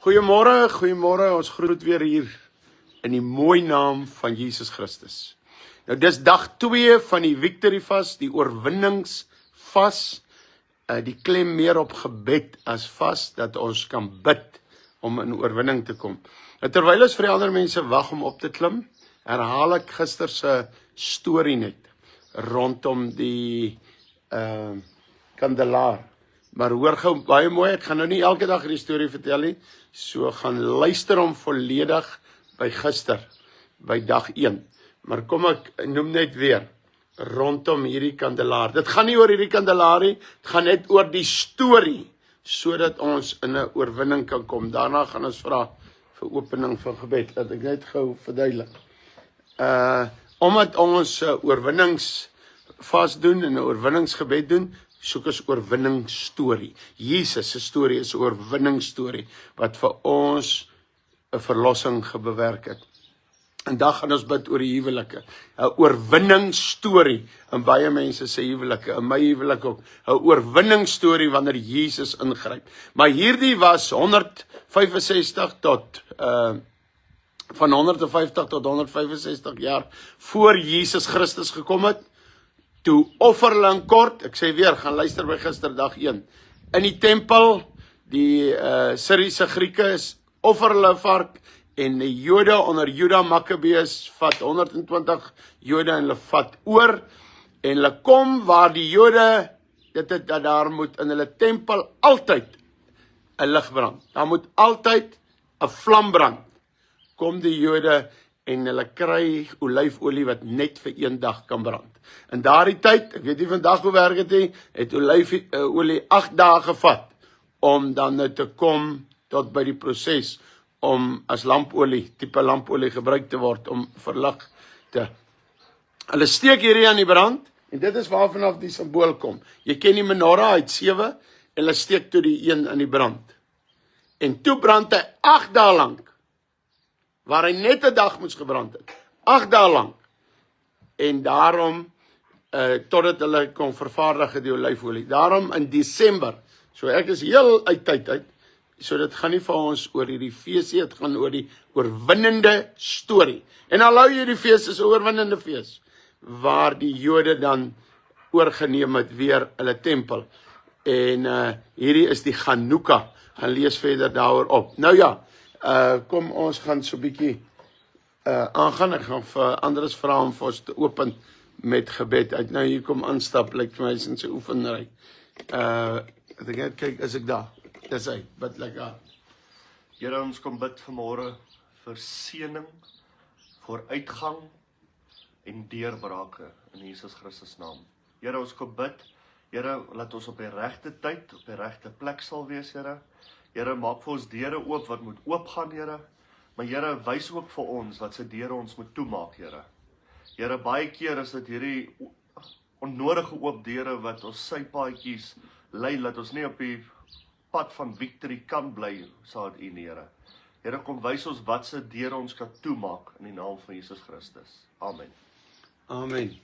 Goeiemôre, ons groet weer hier in die mooi naam van Jesus Christus. Nou dis dag 2 van die Victory Vas, die oorwinningsvas, die klem meer op gebed as vas, dat ons kan bid om in oorwinning te kom. Nou, terwyl ons vir die ander mense wag om op te klim, herhaal ek gister se storie net, rondom die kandelaar. Maar hoor gou baie mooi, ek gaan nou nie elke dag die storie vertel nie, so gaan luister hom volledig by gister, by dag 1. Maar kom ek noem net weer, rondom hierdie kandelaar. Dit gaan nie oor hierdie kandelaar nie, dit gaan net oor die storie, sodat ons in 'n oorwinning kan kom. Daarna gaan ons vra vir opening van gebed, dat ek net gou verduidelik. Omdat ons oorwinningsvas doen en 'n oorwinningsgebed doen, soek ons oorwinningsstorie. Jesus se storie is 'n oorwinningsstorie wat vir ons 'n verlossing gebewerk het. En dan gaan ons bid oor die huwelike. 'n Oorwinningsstorie in baie mense se huwelike, in my huwelik ook. 'n Oorwinningsstorie wanneer Jesus ingryp. Maar hierdie was 165 tot van 150 tot 165 jaar voor Jesus Christus gekom het. Toe offer hulle in kort, ek sê weer, gaan luister by gister dag 1. In die tempel, die Syriese Grieke offer hulle vark, en die Jode onder Juda Makkabees vat 120 Jode en hulle vat oor, en hulle kom waar die Jode, dat daar moet in hulle tempel altyd 'n lig brand. Daar moet altyd 'n vlam brand. Kom die Jode en hulle kry olyfolie wat net vir een dag kan brand. In daardie tyd, ek weet nie vandag hoe werk dit nie, het olyfolie 8 dae gevat om dan nou te kom tot by die proses om as lampolie, tipe lampolie gebruik te word om verlig te. Hulle steek hierdie aan die brand en dit is waarvanaf die simbool kom. Jy ken die menorah uit 7 en hulle steek toe die een in die brand. En toe brand hy 8 dae lank. Waar hy net 'n dag moes gebrand het. 8 dae lank. En daarom, totdat hulle kon vervaardig die olyfolie. Daarom in Desember, so ek is heel uit tyd uit, so dit gaan nie vir ons oor hierdie fees nie, dit gaan oor die oorwinnende storie. En alhou jy die fees is 'n oorwinnende fees, waar die Jode dan oorgeneem het weer hulle tempel. En hierdie is die Chanukka, gaan lees verder daaroor op. Nou ja, kom ons gaan so 'n bietjie aangaan. Ek gaan vir Andres vra om vir ons te open met gebed. Uit nou hier kom aanstap, lyk vir my is in sy oefenry. Ek dink net kyk, is ek daar? Dis hy, bid lekker. Here, ons kom bid vanmôre vir seëning, vooruitgang en deurbrake in Jesus Christus naam. Here, ons kom bid, Here, laat ons op die regte tyd, op die regte plek sal wees, Here. Here, maak vir ons deure oop wat moet oopgaan, Here. Maar Here, wys ook vir ons wat se deure ons moet toemaak, Here. Here, baie keer is dit hierdie onnodige oop deure wat ons sypaadjies lei, dat ons nie op die pad van victory kan bly, saad U, Here. Here, kom wys ons wat se deure ons kan toemaak in die naam van Jesus Christus. Amen. Amen.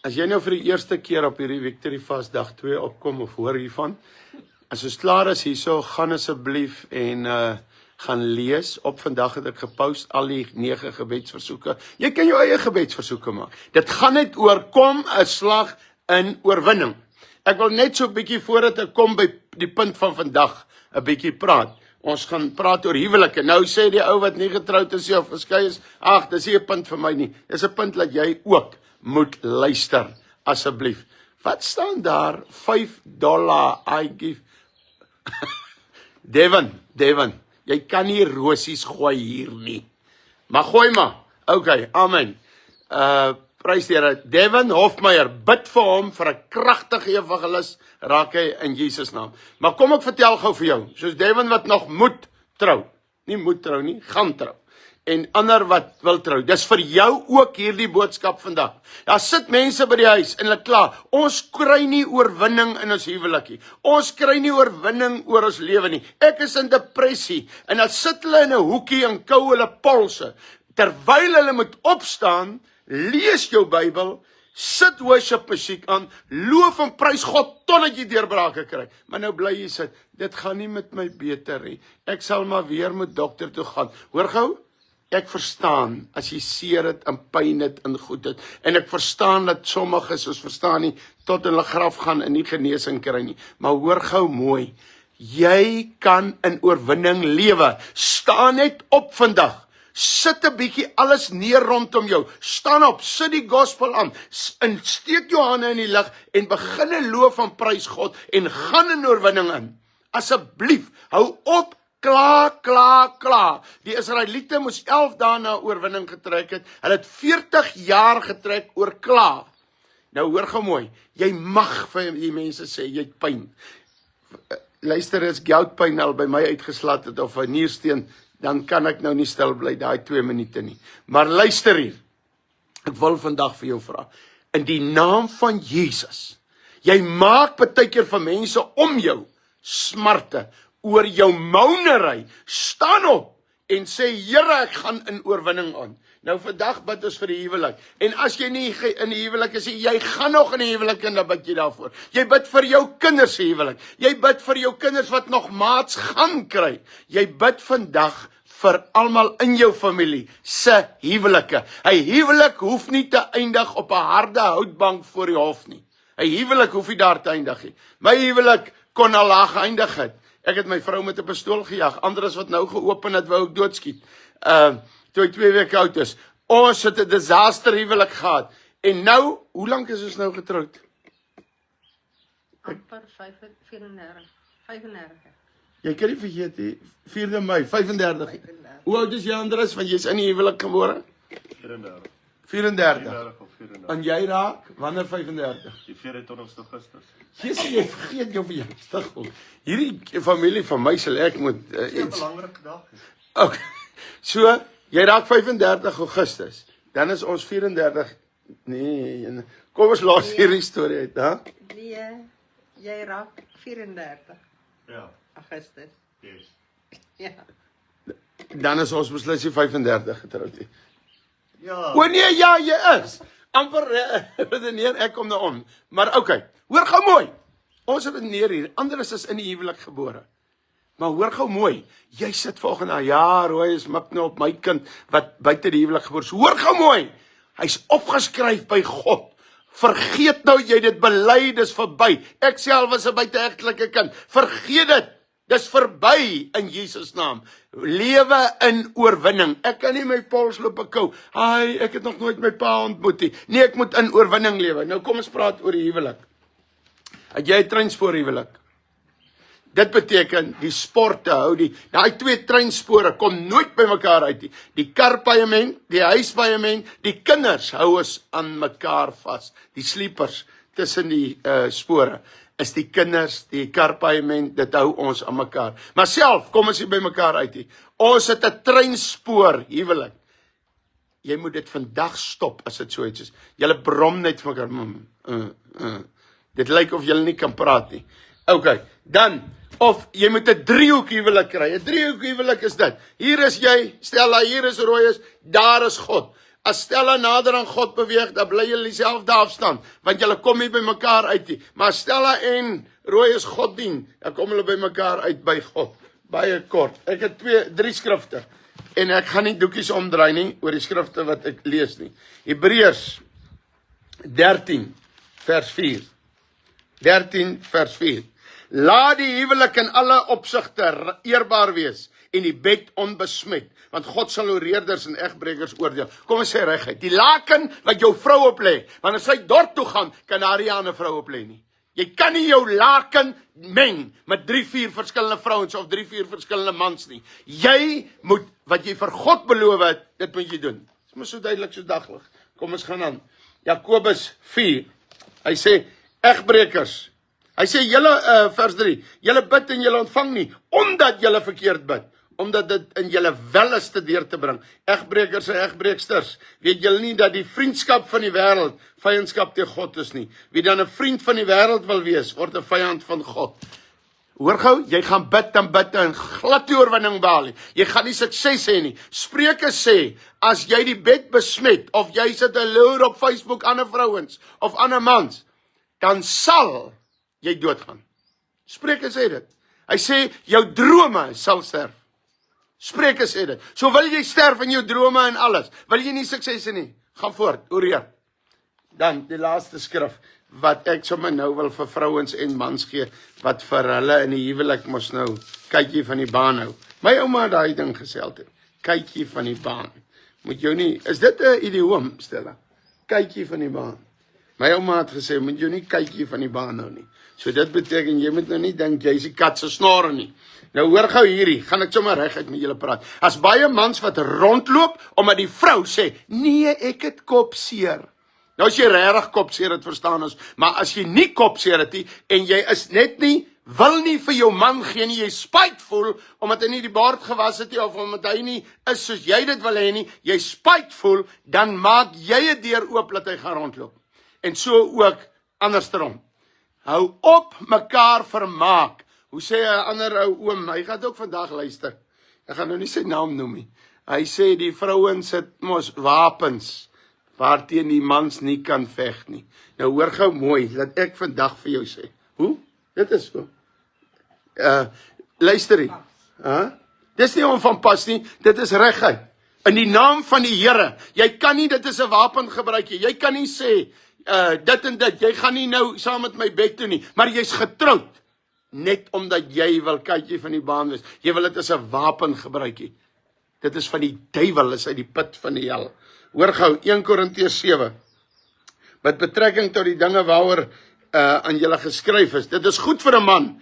As jy nou vir die eerste keer op hierdie Victory Vas dag 2 opkom of hoor hiervan, as ons klaar is hierso, gaan asseblief en gaan lees. Op vandag het ek gepost al die 9 gebedsversoeke. Jy kan jou eie gebedsversoeke maak. Dit gaan net oor kom 'n slag in oorwinning. Ek wil net so 'n bietjie voordat ek kom by die punt van vandag 'n bietjie praat. Ons gaan praat oor huwelike. Nou sê die ou wat nie getroud is of geskei is, ag, dis nie 'n punt vir my nie. Dis 'n punt dat jy ook moet luister, asseblief. Wat staan daar? $5 I give. Devin, jy kan nie rosies gooi hier nie. Maar gooi maar. Okay, amen. Prys die Here. Devin Hofmeyer, bid vir hom vir 'n kragtige evangelis, raak hy in Jesus naam. Maar kom ek vertel gou vir jou, soos Devin wat nog moet trou, nie moet trou nie, gaan trou, en ander wat wil trou, dis vir jou ook hierdie boodskap vandag. Daar sit mense by die huis en hulle kla, ons kry nie oorwinning in ons huwelikie, ons kry nie oorwinning oor ons lewe nie, ek is in depressie, en dan sit hulle in 'n hoekie en kou hulle polse, terwyl hulle moet opstaan, lees jou Bybel sit worship musiek aan, loof en prys God totdat jy deurbrake kry. Maar nou bly jy sit, dit gaan nie met my beter nie. Ek sal maar weer met dokter toe gaan. Hoor gou? Ek verstaan, as jy seer het en pyn het en goed het, en ek verstaan dat sommiges, ons verstaan nie, tot hulle graf gaan en nie genesing kry nie, maar hoor gou mooi, jy kan in oorwinning lewe, staan net op vandag, sit 'n bietjie alles neer rondom jou, staan op, sit die gospel aan, en steek jou hande in die lug, en begin loof en prys God, en gaan in oorwinning in, asseblief, hou op, Klaar. Die Israeliete moes 11 dae na oorwinning getrek het. Hulle het 40 jaar getrek oor kla. Nou hoor gou mooi, jy mag vir die mense sê, jy het pyn. Luister, as goudpyn al by my uitgeslat het, of 'n niersteen, dan kan ek nou nie stil bly, daai 2 minute nie. Maar luister hier, ek wil vandag vir jou vra, in die naam van Jesus, jy maak partykeer vir mense om jou smarte, oor jou mounery, staan op en sê, Here, ek gaan in oorwinning aan. Nou vandag bid ons vir die huwelik. En as jy nie in die huwelik is, jy gaan nog in die huwelik en dan bid jy daarvoor. Jy bid vir jou kinders se huwelik. Jy bid vir jou kinders wat nog maats gaan kry. Jy bid vandag vir almal in jou familie se huwelike. 'n Huwelik hoef nie te eindig op 'n harde houtbank voor die hof nie. 'n Huwelik hoef nie daar te eindig nie. My huwelik kon al laag eindig het. Ek het my vrou met 'n pistool gejag. Anders wat nou geopen het, wou ek doodskiet. Toe ek 2 weke oud is. Ons het 'n disaster huwelik gehad. En nou, hoe lank is ons nou getroud? Amper 34. 35. Jy kan nie vergeet nie, 4de Mei, 35. Hoe oud is jy, Andres, want jy's in die huwelik gebore? 34. 34. 34 of 34. En jy raak, wanneer 35? Die 24 Augustus. Jesus, jy vergeet jou verjaarsdag. Hierdie familie van my sal ek moet Dit is 'n iets... belangrike dag. Okay. So, jy raak 35 Augustus. Dan is ons 34. Nee, kom ons los hierdie storie uit, hè? Nee, jy raak 34 Ja, Augustus. yes. Ja. Dan is ons beslis nie 35 getroud nie. Ja, O nee, ja, jy is. Amper redeneer ek kom nou om. Maar okay, hoor gou mooi. Ons redeneer hier, Andres is in die huwelik gebore. Maar hoor gou mooi, jy sit volgende jaar, Roy is mik nou op my kind wat buite die huwelik gebore is. Hoor gou mooi, hy's opgeskryf by God. Vergeet nou jy dit, bely, dis verby. Ek self was 'n buiteegtelike kind. Vergeet dit. Dis verby in Jesus naam. Lewe in oorwinning. Ek kan nie my pols loop bekou. Ai, ek het nog nooit my pa ontmoet nie. Nee, ek moet in oorwinning lewe. Nou kom ons praat oor die huwelik. Het jy 'n treinspoor huwelik? Dit beteken die sporte hou daai 2 treinspore kom nooit by mekaar uit nie. Die karpaaiement, die huispaaiement, die kinders hou ons aan mekaar vas. Die sleepers tussen die spore is die kinders, die karpaaiement, dit hou ons aan mekaar. Maar self kom ons nie by mekaar uit nie. Ons het 'n treinspoor huwelik. Jy moet dit vandag stop as dit so iets is. Julle brom net vir mekaar. Dit lyk of julle nie kan praat nie. Okay, dan of jy moet 'n driehoek huwelik kry. 'n Driehoek huwelik is dit. Hier is jy, Stella, hier is Roy, daar is God. As Stella nader aan God beweeg, dan bly julle dieselfde afstand, want julle kom nie by mekaar uit nie. Maar Stella en Roy is God dien, dan kom hulle by mekaar uit by God. Baie kort. Ek het 3 skrifte en ek gaan nie doekies omdraai nie oor die skrifte wat ek lees nie. Hebreërs 13 vers 4. 13 vers 4. Laat die huwelik in alle opsigte eerbaar wees en die bed onbesmet, want God sal oreerders en egbrekers oordeel. Kom ons sê reguit, die laken wat jou vrou op lê, want as sy dorp toe gaan, kan haar nie aan 'n vrou op lê nie. Jy kan nie jou laken meng met 3-4 verskillende vrouens of 3-4 verskillende mans nie. Jy moet, wat jy vir God beloof het, dit moet jy doen. Dit is maar so duidelik so daglig. Kom ons gaan aan. Jakobus 4. Hy sê, egbrekers. Hy sê, julle, vers 3, julle bid en julle ontvang nie, omdat julle verkeerd bid, omdat dit in julle wel is te deur te bring. Egbrekers en egbreeksters, weet julle nie dat die vriendskap van die wêreld vyandskap teen God is nie. Wie dan 'n vriend van die wêreld wil wees, word 'n vyand van God. Hoor gou, jy gaan bid en glad die oorwinning behaal nie. Jy gaan nie sukses hê nie. Spreuke sê, as jy die bed besmet, of jy sit 'n loer op Facebook, ander vrouens, of ander mans, dan sal jy doodgaan. Spreuke sê dit. Hy sê, jou drome sal sterf. Spreuke sê dit. So wil jy sterf in jou drome en alles. Wil jy nie sukses hê nie? Gaan voort, oreer. Dan, die laaste skrif, wat ek sommer nou wil vir vrouens en mans gee, wat vir hulle in die huwelik mos nou, kykie van die baan hou. My ouma het daai ding gesê altyd, kykie van die baan. Moet jou nie, is dit 'n idioom, Stella? Kykie van die baan. My ouma het gesê, moet jou nie kykie van die baan hou nie. So dit beteken, jy moet nou nie dink, jy is die kat se snore nie. Nou hoor gou hierdie, gaan ek sommer reguit met julle praat. As baie mans wat rondloop, omdat die vrou sê, nee, ek het kopseer. Nou as jy regtig kopseer het, verstaan ons, maar as jy nie kopseer het nie, en jy is net nie, wil nie vir jou man gee nie, jy spytvoel, omdat hy nie die baard gewas het nie, of omdat hy nie is soos jy dit wil hê nie, jy spytvoel, dan maak jy 'n deur oop, dat hy gaan rondloop. En so ook andersom. Hou op mekaar vermaak. Hoe sê 'n ander ou oom, hy gaan ook vandag luister. Ek gaan nou nie sy naam noem nie. Hy sê die vrouens het mos wapens waarteen die mans nie kan veg nie. Nou hoor gou mooi, dat ek vandag vir jou sê. Hoe? Dit is so. Luister hier. Dis nie om van pas nie, dit is reguit. In die naam van die Here. Jy kan nie dit as 'n wapen gebruik nie. Jy kan nie sê dit en dit, jy gaan nie nou saam met my bed toe nie, maar jy's getroud. Net omdat jy wil kykie van die baan wees. Jy wil dit as 'n wapen gebruik nie. Dit is van die duiwel, is uit die put van die hel. Hoor gou, 1 Korintiërs 7. Met betrekking tot die dinge waaroor aan julle geskryf is. Dit is goed vir 'n man.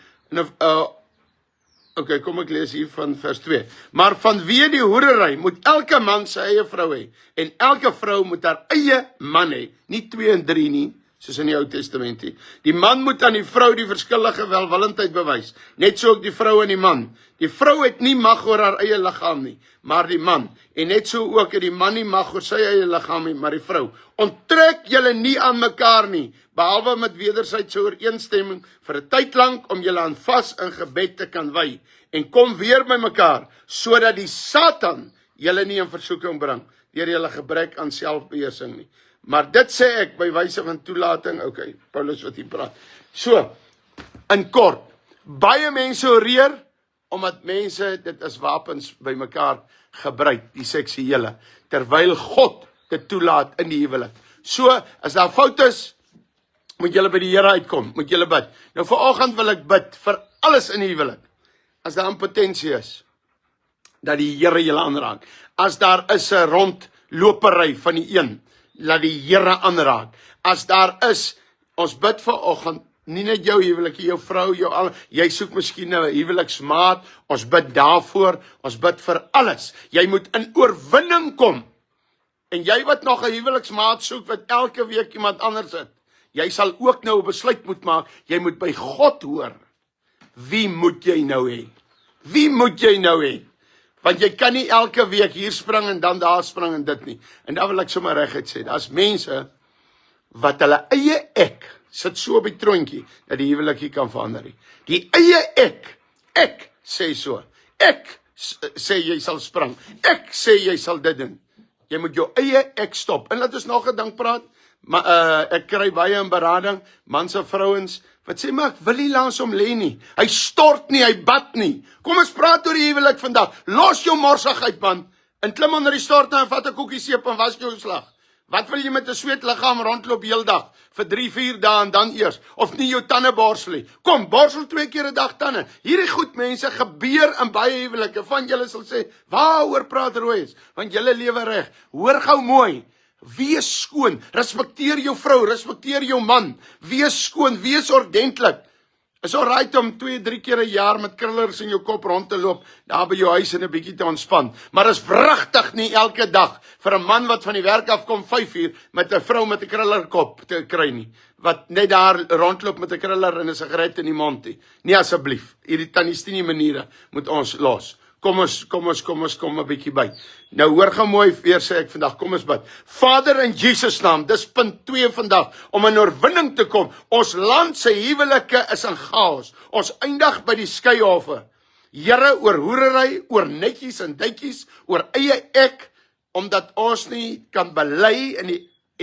Okay, kom ek lees hier van vers 2. Maar vanweë die hoerery moet elke man sy eie vrou hê. En elke vrou moet haar eie man hê. Nie 2 en 3 nie, soos in die Ou Testament nie. Die man moet aan die vrou die verskillige welwillendheid bewys. Net so ook die vrou aan die man. Die vrou het nie mag oor haar eie liggaam nie, maar die man. En net so ook het die man nie mag oor sy eie liggaam nie, maar die vrou. Onttrek julle nie aan mekaar nie, behalwe met wederwysige ooreenstemming vir 'n tyd lank om julle aan vas in gebed te kan wy. En kom weer by mekaar, sodat die Satan julle nie in versoeking bring deur julle gebrek aan selfbeheersing nie. Maar dit sê ek by wyse van toelating. Okay, Paulus wat hier praat. So, in kort, baie mense oreer omdat mense dit as wapens by mekaar gebruik, die seksuele, terwyl God dit toelaat in die huwelik. So, as daar fout is, moet julle by die Here uitkom, moet julle bid. Nou vanoggend wil ek bid vir alles in die huwelik. As daar impotensie is, dat die Here julle aanraak. As daar is 'n rondlopery van die een, laat die Here aanraak. As daar is, ons bid vanoggend, nie net jou huwelik, jou vrou, jy soek miskien 'n huweliksmaat, ons bid daarvoor, ons bid vir alles. Jy moet in oorwinning kom. En jy wat nog 'n huweliksmaat soek, wat elke week iemand anders het, jy sal ook nou 'n besluit moet maak, jy moet by God hoor. Wie moet jy nou hê? Wie moet jy nou hê? Want jy kan nie elke week hier spring en dan daar spring en dit nie. En dan wil ek sommer reguit sê, daar's mense wat hulle eie ek sit so op die troontjie, dat die huwelik nie kan verander nie. Die eie ek sê so, ek sê jy sal spring, ek sê jy sal dit doen. Jy moet jou eie ek stop. En laat ons nog 'n ding praat, maar ek kry baie in berading, mans en vrouens, wat sê, maar ek wil nie langs hom lê nie. Hy stort nie, hy bad nie. Kom ons praat oor die huwelik vandag. Los jou morsigheid, man, en klim onder die stort en vat 'n koekie seep en was jou slag. Wat wil jy met 'n sweet liggaam rondloop heeldag vir 3-4 dae en dan eers, of nie jou tande borsel nie? Kom, borsel 2 keer 'n dag tande. Hierdie goed mense gebeur in baie huwelike. Van julle sal sê, waaroor praat Rooies? Want julle lewe reg. Hoor gou mooi. Wees skoon, respekteer jou vrou, respekteer jou man, wees skoon, wees ordentlik. Is alright om 2-3 keer 'n jaar met krullers in jou kop rond te loop, daar by jou huis en 'n bietjie te ontspan. Maar is wragtig nie elke dag vir 'n man wat van die werk af kom 5 uur met 'n vrou met 'n krullerkop te kry nie, wat net daar rondloop met 'n kruller en 'n sigaret in die mond nie. Nee asseblief, hierdie tannie maniere moet ons los. Kom 'n bietjie by. Nou hoor gou mooi, weer sê ek vandag, kom ons bid. Vader, in Jesus naam, dis punt 2 vandag, om in oorwinning te kom. Ons land se huwelike is in chaos. Ons eindig by die skeihowe. Here, oor hoerery, oor netjies en duitjies, oor eie ek, omdat ons nie kan bely en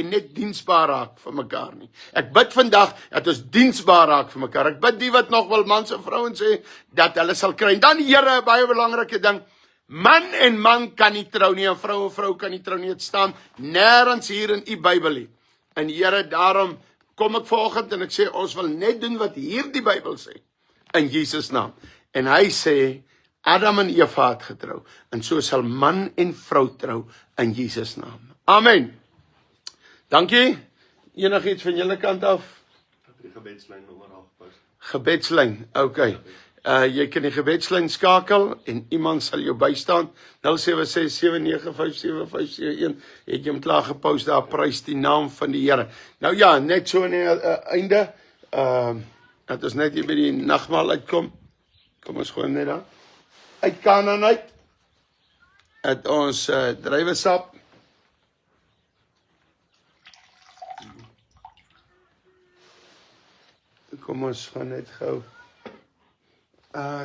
net diensbaar raak vir mekaar nie. Ek bid vandag dat ons diensbaar raak vir mekaar. Ek bid die wat nog wil mans en vrouens sê, dat hulle sal kry. En dan Here, baie belangrike ding, man en man kan nie trou nie, en vrou kan nie trou nie. Het staan nêrens hier in u Bybel nie. En Here, daarom kom ek vanoggend en ek sê, ons wil net doen wat hier die Bybel sê, in Jesus naam. En hy sê, Adam en Eva het getrou, en so sal man en vrou trou, in Jesus naam. Amen. Dankie. Enigiets van julle kant af? Die gebedslyn nommer 8. Gebedslyn, okay. Jy kan die gebedslyn skakel en iemand sal jou bystaan. 0767957571. Het jy hom klaar gepost daar, prys die naam van die Here. Nou ja, net so aan die einde, dat ons net hier by die nagmaal uitkom. Kom ons gooi hom net daar. Uit Kanaan uit. Het ons druiwesap. Kom ons gaan net gou.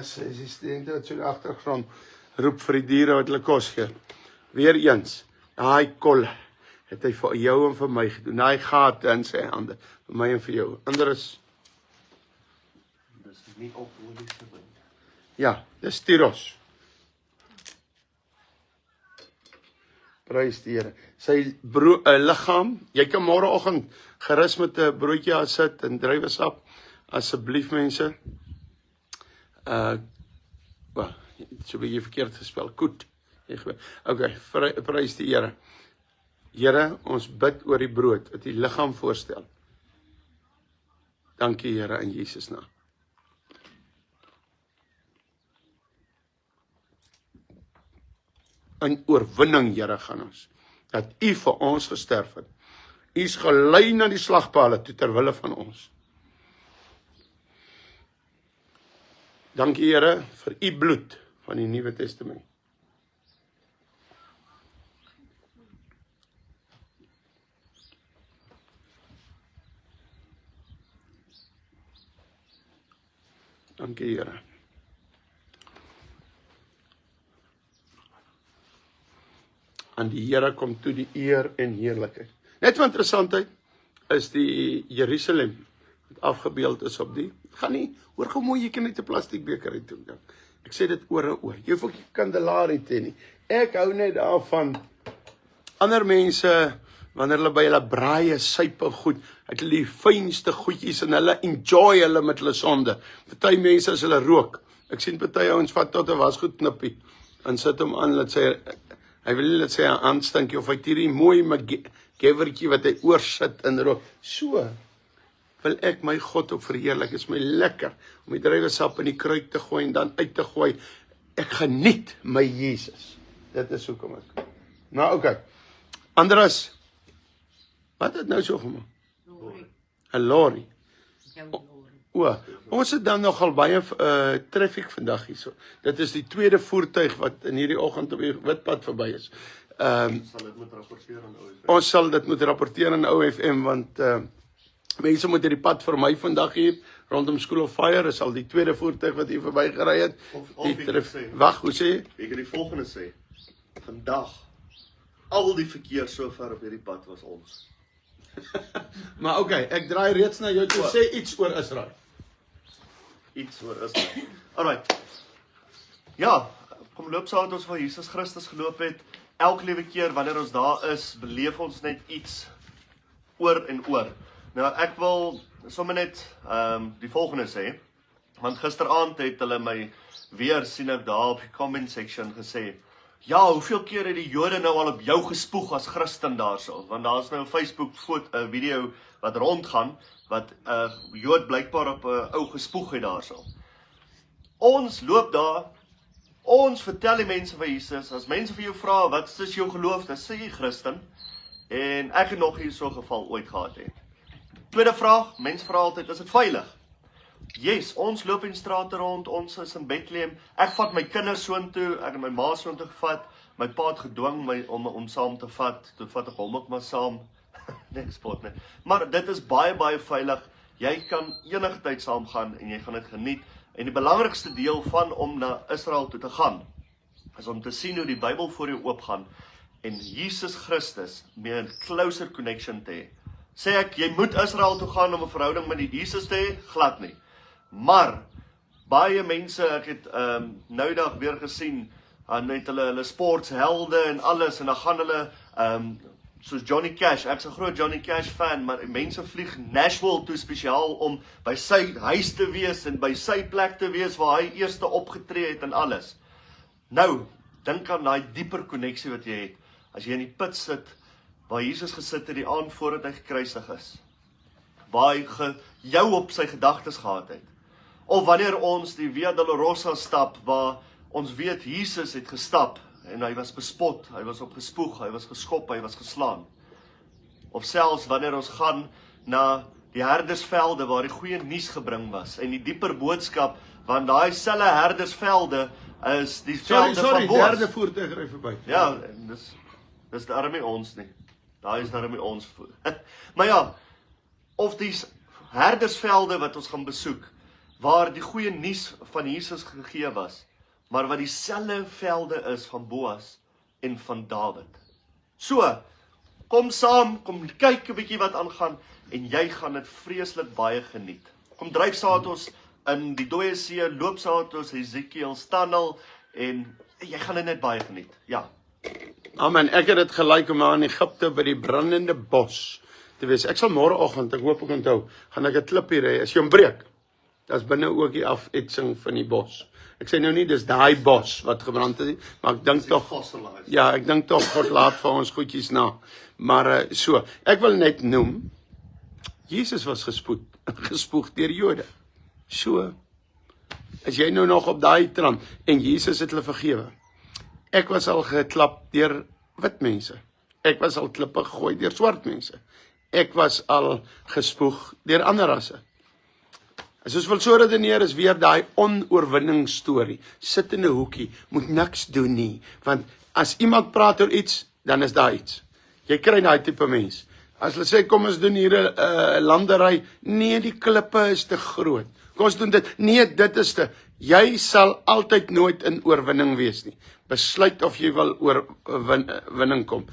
Sy assistente wat so in die agtergrond roep vir die diere wat hulle kos gee. Weereens, daai kol het hy vir jou en vir my gedoen. Daai gate in sy hande, vir my en vir jou. Anders, Dis nie alkoholiese wyn. ja, dis Tyros. Prys die Here. Sy liggaam, jy kan môreoggend gerus met 'n broodjie daar sit en druiwesap. Asseblief mense. So 'n bietjie verkeerd gespel. Goed. Okay, prys die Here. Here, ons bid oor die brood wat die liggaam voorstel. Dankie Here in Jesus naam. In oorwinning, Here, gaan ons. Dat U vir ons gesterf het. U is gelei na die slagpale toe ter wille van ons. Dankie Here vir U bloed van die Nuwe Testament. Dankie Here. Aan die Here kom toe die eer en heerlikheid. Net van interessantheid is die Jerusalem wat afgebeeld is op die, gaan nie, hoor gou mooi, jy kan net 'n plastiekbeker uit doen. Ek sê dit oor en oor, jy hoef ook nie kandelaar te nie. Ek hou net daarvan, ander mense, wanneer hulle by hulle braaie, suipe goed, het hulle die fynste goedjies en hulle enjoy hulle met hulle sonde. Party mense as hulle rook, ek sien party ouens vat tot 'n wasgoedknippie, en sit hom aan, laat sê, hy wil nie laat sê hy aanstinkie, of hy het hierdie mooi gevertjie wat hy oorsit en rook, so, wil ek my God ook verheerlik, is my lekker, om die druiwesap in die kruik te gooi, en dan uit te gooi, ek geniet my Jesus, dit is hoekom ek, nou oké, Andras, wat het nou so gemaak? Een lorry. Ons het dan nogal baie traffic vandag hier so. Dit is die tweede voertuig wat in hierdie oggend op die Witpad verby is. Sal dit moet rapporteer aan OFM? Ons sal dit moet rapporteer aan OFM, want mense moet hierdie pad vermy vandag hier, rondom School of Fire, is al die tweede voertuig wat hier verby gery het. Wag, hoe sê jy? Ek kan die volgende sê, vandag, al die verkeer so ver op hierdie pad was ons. Maar okay, ek draai reeds na jou toe, sê iets oor Israel. Iets oor Israel. Alright. Ja, kom loop saam met ons waar Jesus Christus geloop het. Elke liewe keer wanneer ons daar is, beleef ons net iets oor en oor. Nou ek wil sommer net die volgende sê, want gisteraand het hulle my weer sien ek daar op die comment section gesê, ja, hoeveel keer het die Jode nou al op jou gespoeg as Christen daarso? Want daar is nou 'n Facebook video wat rondgaan, wat Jood blykbaar op 'n ou gespoeg het daarso. Ons loop daar, ons vertel die mense van Jesus, as mense vir jou vra, wat is jou geloof, dan sê jy Christen, en ek het nog hier so 'n geval ooit gehad het. Tweede vraag, mense vra altyd, is dit veilig? Yes, ons loop in strate rond, ons is in Bethlehem. Ek vat my kinders soontoe, ek het my ma soontoe gevat. My pa het gedwing my om saam te vat. Toe vat ek hom ook maar saam. Nee, spot nie. Maar dit is baie veilig. Jy kan enige tyd saam gaan en jy gaan dit geniet. En die belangrikste deel van om na Israel toe te gaan, is om te sien hoe die Bybel voor jou oopgaan en Jesus Christus meer 'n closer connection te hê. Sê ek, jy moet Israel toe gaan om 'n verhouding met die Jesus te hê? Glad nie. Maar baie mense, ek het nou dag weer gesien, net hulle sportshelde en alles, en dan gaan hulle soos Johnny Cash, ek's 'n groot Johnny Cash fan, maar mense vlieg Nashville toe spesiaal om by sy huis te wees en by sy plek te wees waar hy eerste opgetree het en alles. Nou, dink aan daai dieper koneksie wat jy het, as jy in die put sit, waar Jesus gesit het die aand voordat hy gekruisig is, waar hy jou op sy gedagtes gehad het, of wanneer ons die Via Dolorosa stap, waar ons weet Jesus het gestap, en hy was bespot, hy was opgespoeg, hy was geskop, hy was geslaan. Of selfs wanneer ons gaan na die herdersvelde waar die goeie nuus gebring was, en die dieper boodskap, want daai selfe herdersvelde is die velde van Boas. Derde voertuig ry verby. Ja, dis daarmee ons nie. Daai is daarmee ons. Maar ja, of die herdersvelde wat ons gaan besoek, waar die goeie nuus van Jesus gegee was, maar wat dieselfde velde is van Boas en van Dawid. So, kom saam, kom kyk 'n bietjie wat aangaan, en jy gaan dit vreeslik baie geniet. Kom dryf saad ons in die dooie see, loop saad ons Ezekiel tunnel, en jy gaan dit net baie geniet, ja. Amen, ek het dit gelyk om aan Egipte by die brandende bos te wees. Ek sal môreoggend, ek hoop ek onthou, gaan ek 'n klip hier hê, as jy hom breek, dat is binne ook die afetsing van die bos. Ek sê nou nie, dis daai bos wat gebrand het, maar ek dink tog, ja, ek dink tog, God laat vir ons goedjies na. Maar so, ek wil net noem, Jesus was gespoeg deur Jode. So, as jy nou nog op daai trant, en Jesus het hulle vergewe. Ek was al geklap deur wit mense. Ek was al klippe gegooi deur swart mense. Ek was al gespoeg deur ander rasse. As ons wil so redeneer, is weer daai onoorwinningsstorie. Sit in 'n hoekie, moet niks doen nie, want as iemand praat oor iets, dan is daar iets. Jy kry daai tipe mens. As hulle sê, kom ons doen hier 'n landery, nee, die klippe is te groot. Kom ons doen dit, nee, dit is te. Jy sal altyd nooit in oorwinning wees nie. Besluit of jy wil oorwinning kom.